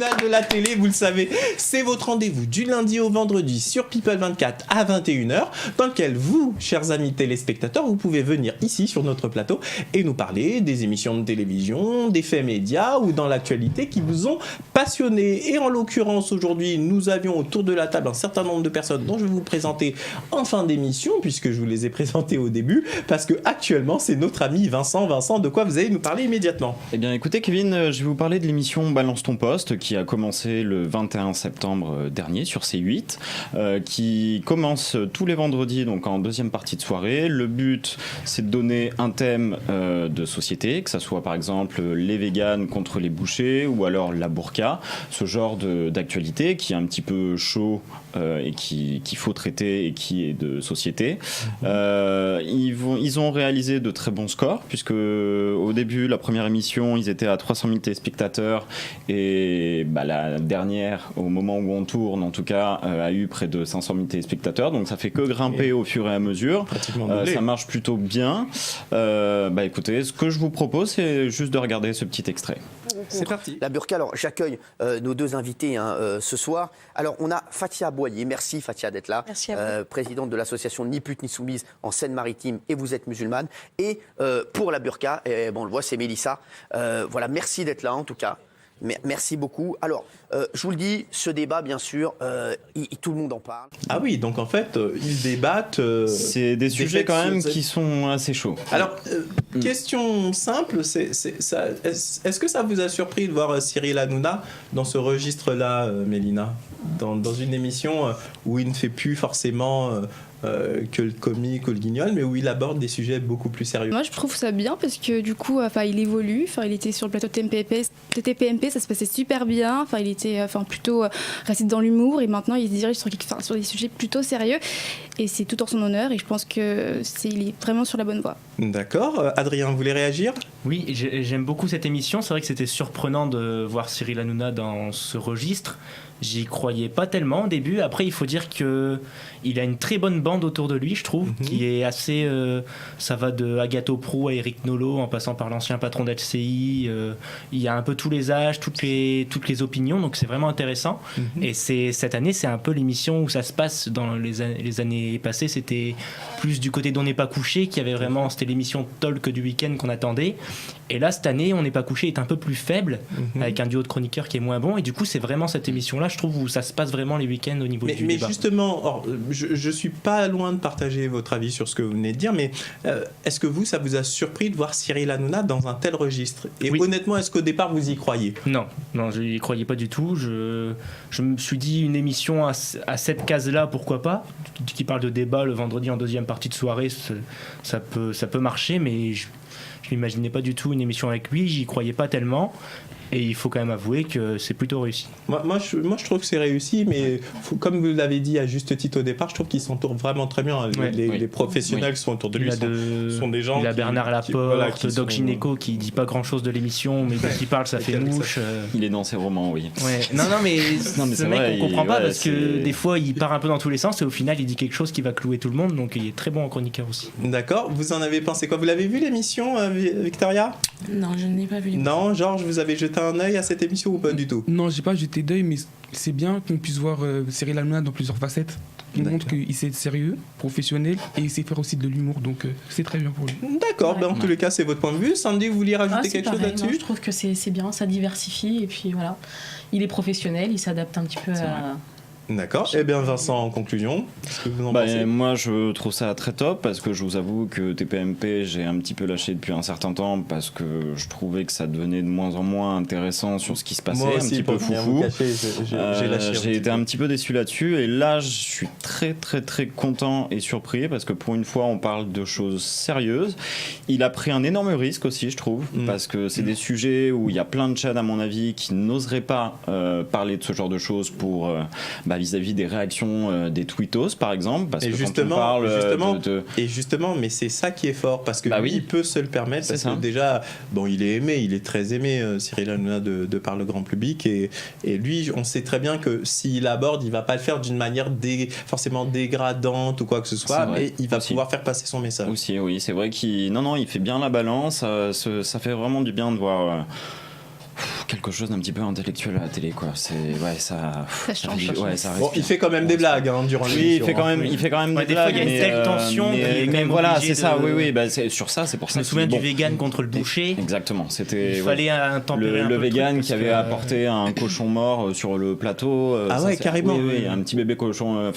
matinale de la télé, vous le savez, c'est votre rendez-vous du lundi au vendredi sur People 24 à 21h, dans lequel vous, chers amis téléspectateurs, vous pouvez venir ici sur notre plateau et nous parler des émissions de télévision, des faits médias ou dans l'actualité qui vous ont passionné. Et en l'occurrence, aujourd'hui, nous avions autour de la table un certain nombre de personnes dont je vais vous présenter en fin d'émission, puisque je vous les ai présentées au début, parce que actuellement, c'est notre ami Vincent. Vincent, de quoi vous allez nous parler immédiatement ? Eh bien, écoutez, Kevin, je vais vous parler de l'émission Balance ton poste, qui a commencé le 21 septembre dernier sur C8, qui commence tous les vendredis, donc en deuxième partie de soirée. Le but, c'est de donner un thème de société, que ça soit par exemple les véganes contre les bouchers, ou alors la burqa, ce genre d'actualité qui est un petit peu chaud et qu'il faut traiter et qui est de société. Ils ont réalisé de très bons scores, puisque au début, la première émission, ils étaient à 300 000 téléspectateurs, et la dernière, au moment où on tourne en tout cas, a eu près de 500 000 téléspectateurs, donc ça fait que grimper au fur et à mesure. Ça marche plutôt bien. Écoutez, ce que je vous propose, c'est juste de regarder ce petit extrait. C'est parti. La burqa, alors j'accueille nos deux invités ce soir. Alors on a Fatia Boyer, merci Fatia d'être là. Merci à vous. Présidente de l'association Ni pute ni soumise en Seine-Maritime, et vous êtes musulmane. Et pour la burqa, on le voit, c'est Mélissa. Voilà, merci d'être là en tout cas. Merci beaucoup. Alors, je vous le dis, ce débat, bien sûr, tout le monde en parle. Ah oui, donc en fait, ils débattent... c'est des sujets quand même qui sont assez chauds. Alors, question simple, est-ce que ça vous a surpris de voir Cyril Hanouna dans ce registre-là, Mélina, dans une émission où il ne fait plus forcément... que le comique ou le guignol, mais où il aborde des sujets beaucoup plus sérieux. Moi, je trouve ça bien parce que du coup, il évolue. Il était sur le plateau de TPMP, ça se passait super bien. Il était plutôt resté dans l'humour, et maintenant il se dirige sur des sujets plutôt sérieux. Et c'est tout en son honneur, et je pense qu'il est vraiment sur la bonne voie. D'accord. Adrien, vous voulez réagir ? Oui, j'aime beaucoup cette émission. C'est vrai que c'était surprenant de voir Cyril Hanouna dans ce registre. J'y croyais pas tellement au début. Après, il faut dire qu'il a une très bonne bande autour de lui, je trouve, qui est assez... ça va de Agathe Pro à Eric Nolot, en passant par l'ancien patron d'HCI. Il y a un peu tous les âges, toutes les opinions, donc c'est vraiment intéressant. Et cette année, c'est un peu l'émission où ça se passe. Dans les années passées, c'était plus du côté d'On n'est pas couché, qui avait vraiment... C'était l'émission talk du week-end qu'on attendait. Et là, cette année, On n'est pas couché est un peu plus faible, avec un duo de chroniqueurs qui est moins bon. Et du coup, c'est vraiment cette émission-là, je trouve, où ça se passe vraiment les week-ends au niveau du débat. Mais justement, je suis pas loin de partager votre avis sur ce que vous venez de dire, mais est-ce que ça vous a surpris de voir Cyril Hanouna dans un tel registre ? Et oui. Honnêtement, est-ce qu'au départ, vous y croyez ? Non, je n'y croyais pas du tout. Je me suis dit, une émission à cette case-là, pourquoi pas ? Qui parle de débat le vendredi en deuxième partie de soirée, ça peut marcher, mais je n'imaginais pas du tout une émission avec lui, j'y croyais pas tellement. Et il faut quand même avouer que c'est plutôt réussi. Moi, je trouve que c'est réussi, mais comme vous l'avez dit à juste titre au départ, je trouve qu'il s'entoure vraiment très bien. Les professionnels qui sont autour de lui sont des gens. Il a Bernard Laporte, Doc Gynéco qui dit pas grand-chose de l'émission, mais dès qu'il parle, ça fait mouche. Il est dans ses romans, oui. Ouais. Non, mais ce mec, on comprend pas parce que des fois, il part un peu dans tous les sens et au final, il dit quelque chose qui va clouer tout le monde, donc il est très bon en chroniqueur aussi. D'accord. Vous en avez pensé quoi ? Vous l'avez vu l'émission, Victoria ? Non, je n'ai pas vu l'émission. Non, Georges, vous avez jeté un œil à cette émission ou pas du tout ? Non, j'ai pas jeté d'œil, mais c'est bien qu'on puisse voir Cyril Hanouna dans plusieurs facettes. Il montre qu'il sait être sérieux, professionnel, et il sait faire aussi de l'humour, donc c'est très bien pour lui. D'accord, en tous les cas, c'est votre point de vue. Sandy, vous vouliez rajouter quelque chose là-dessus ? Non, je trouve que c'est bien, ça diversifie, et puis voilà, il est professionnel, il s'adapte un petit peu à... D'accord. Eh bien, Vincent, en conclusion, qu'est-ce que vous en pensez ? Moi, je trouve ça très top parce que je vous avoue que TPMP, j'ai un petit peu lâché depuis un certain temps parce que je trouvais que ça devenait de moins en moins intéressant sur ce qui se passait, moi aussi, un petit peu foufou. J'ai été un petit peu déçu là-dessus et là, je suis très, très, très content et surpris parce que pour une fois, on parle de choses sérieuses. Il a pris un énorme risque aussi, je trouve, parce que c'est des sujets où il y a plein de chaînes, à mon avis, qui n'oseraient pas parler de ce genre de choses pour... vis-à-vis des réactions des tweetos par exemple, parce que justement, quand on parle justement, mais c'est ça qui est fort parce que lui, il peut se le permettre parce que déjà, il est aimé, il est très aimé, Cyril Hanouna de par le grand public et lui, on sait très bien que s'il aborde, il va pas le faire d'une manière forcément dégradante ou quoi que ce soit, mais il va pouvoir faire passer son message. Aussi, oui, c'est vrai qu'il fait bien la balance, ça fait vraiment du bien de voir quelque chose d'un petit peu intellectuel à la télé, quoi. C'est ça change. Ça Bon, il fait quand même des blagues durant Oui, l'émission. il fait quand même Ouais, des des fois, blagues. il y a une telle tension qu'il est quand même voilà, obligé c'est ça. de- Oui, sur ça, c'est pour Je ça. me souviens du vegan contre le boucher. Exactement. C'était Il fallait tempérer un peu le vegan truc qui parce avait que- apporté un cochon mort sur le plateau. Ah ouais, carrément. Oui, un petit bébé cochon.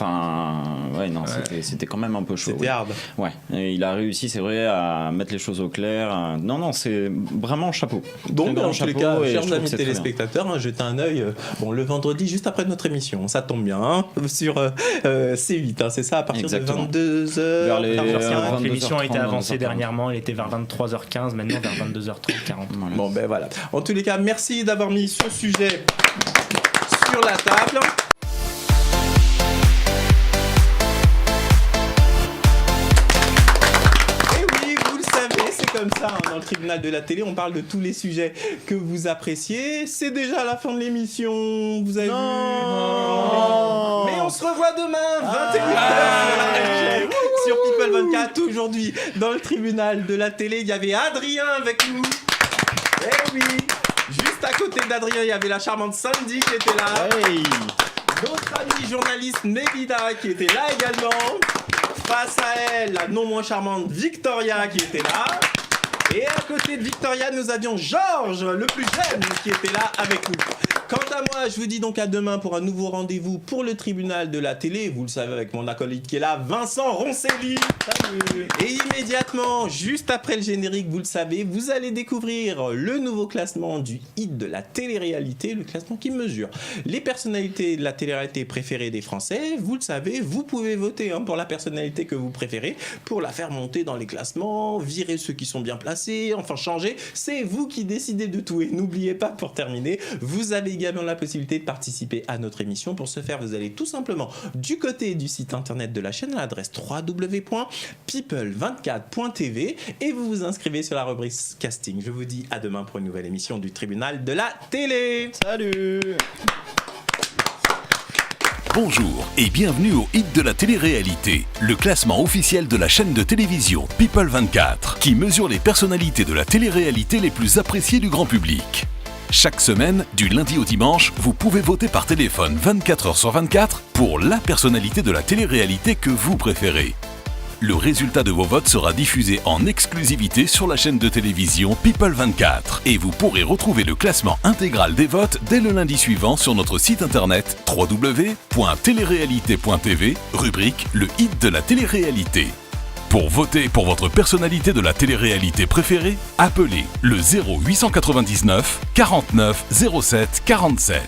C'était quand même un peu chaud. C'était oui. hard. Ouais, et il a réussi, c'est vrai, à mettre les choses au clair. Non, c'est vraiment chapeau. Donc, Très grand dans tous les chapeau, cas, et je chers trouve amis que c'est très bien. téléspectateurs, jetez un œil le vendredi juste après notre émission. Ça tombe bien, sur C8. C'est ça, à partir Exactement. de 22h. Vers les 22h40. L'émission a été 22h30, avancée dernièrement, elle était vers 23h15, maintenant vers 22h30, 40. Voilà. Bon, ben voilà. En tous les cas, merci d'avoir mis ce sujet sur la table. Et oui, vous le savez, c'est comme ça. Dans le tribunal de la télé, on parle de tous les sujets que vous appréciez. C'est déjà la fin de l'émission. Vous avez vu? Non. Mais on se revoit demain, 21h sur People 24. Aujourd'hui, dans le tribunal de la télé, il y avait Adrien avec nous. Eh oui. Juste à côté d'Adrien, il y avait la charmante Sandy qui était là. Hey. Notre amie journaliste Mébida qui était là également. Face à elle, la non moins charmante Victoria qui était là. Et à côté de Victoria, nous avions Georges, le plus jeune, qui était là avec nous. Quant à moi, je vous dis donc à demain pour un nouveau rendez-vous pour le tribunal de la télé. Vous le savez avec mon acolyte qui est là, Vincent Roncelli. Salut. Et immédiatement, juste après le générique, vous le savez, vous allez découvrir le nouveau classement du hit de la télé-réalité, le classement qui mesure les personnalités de la télé-réalité préférées des Français. Vous le savez, vous pouvez voter pour la personnalité que vous préférez, pour la faire monter dans les classements, virer ceux qui sont bien placés, enfin changer. C'est vous qui décidez de tout. Et n'oubliez pas, pour terminer, vous avez également la possibilité de participer à notre émission. Pour ce faire, vous allez tout simplement du côté du site internet de la chaîne à l'adresse www.people24.tv et vous vous inscrivez sur la rubrique casting. Je vous dis à demain pour une nouvelle émission du tribunal de la télé. Salut. Bonjour et bienvenue au Hit de la télé-réalité, le classement officiel de la chaîne de télévision People 24, qui mesure les personnalités de la télé-réalité les plus appréciées du grand public. Chaque semaine, du lundi au dimanche, vous pouvez voter par téléphone 24h/24 pour la personnalité de la télé-réalité que vous préférez. Le résultat de vos votes sera diffusé en exclusivité sur la chaîne de télévision People 24 et vous pourrez retrouver le classement intégral des votes dès le lundi suivant sur notre site internet www.telerealité.tv, rubrique Le Hit de la télé-réalité. Pour voter pour votre personnalité de la télé-réalité préférée, appelez le 0899 49 07 47.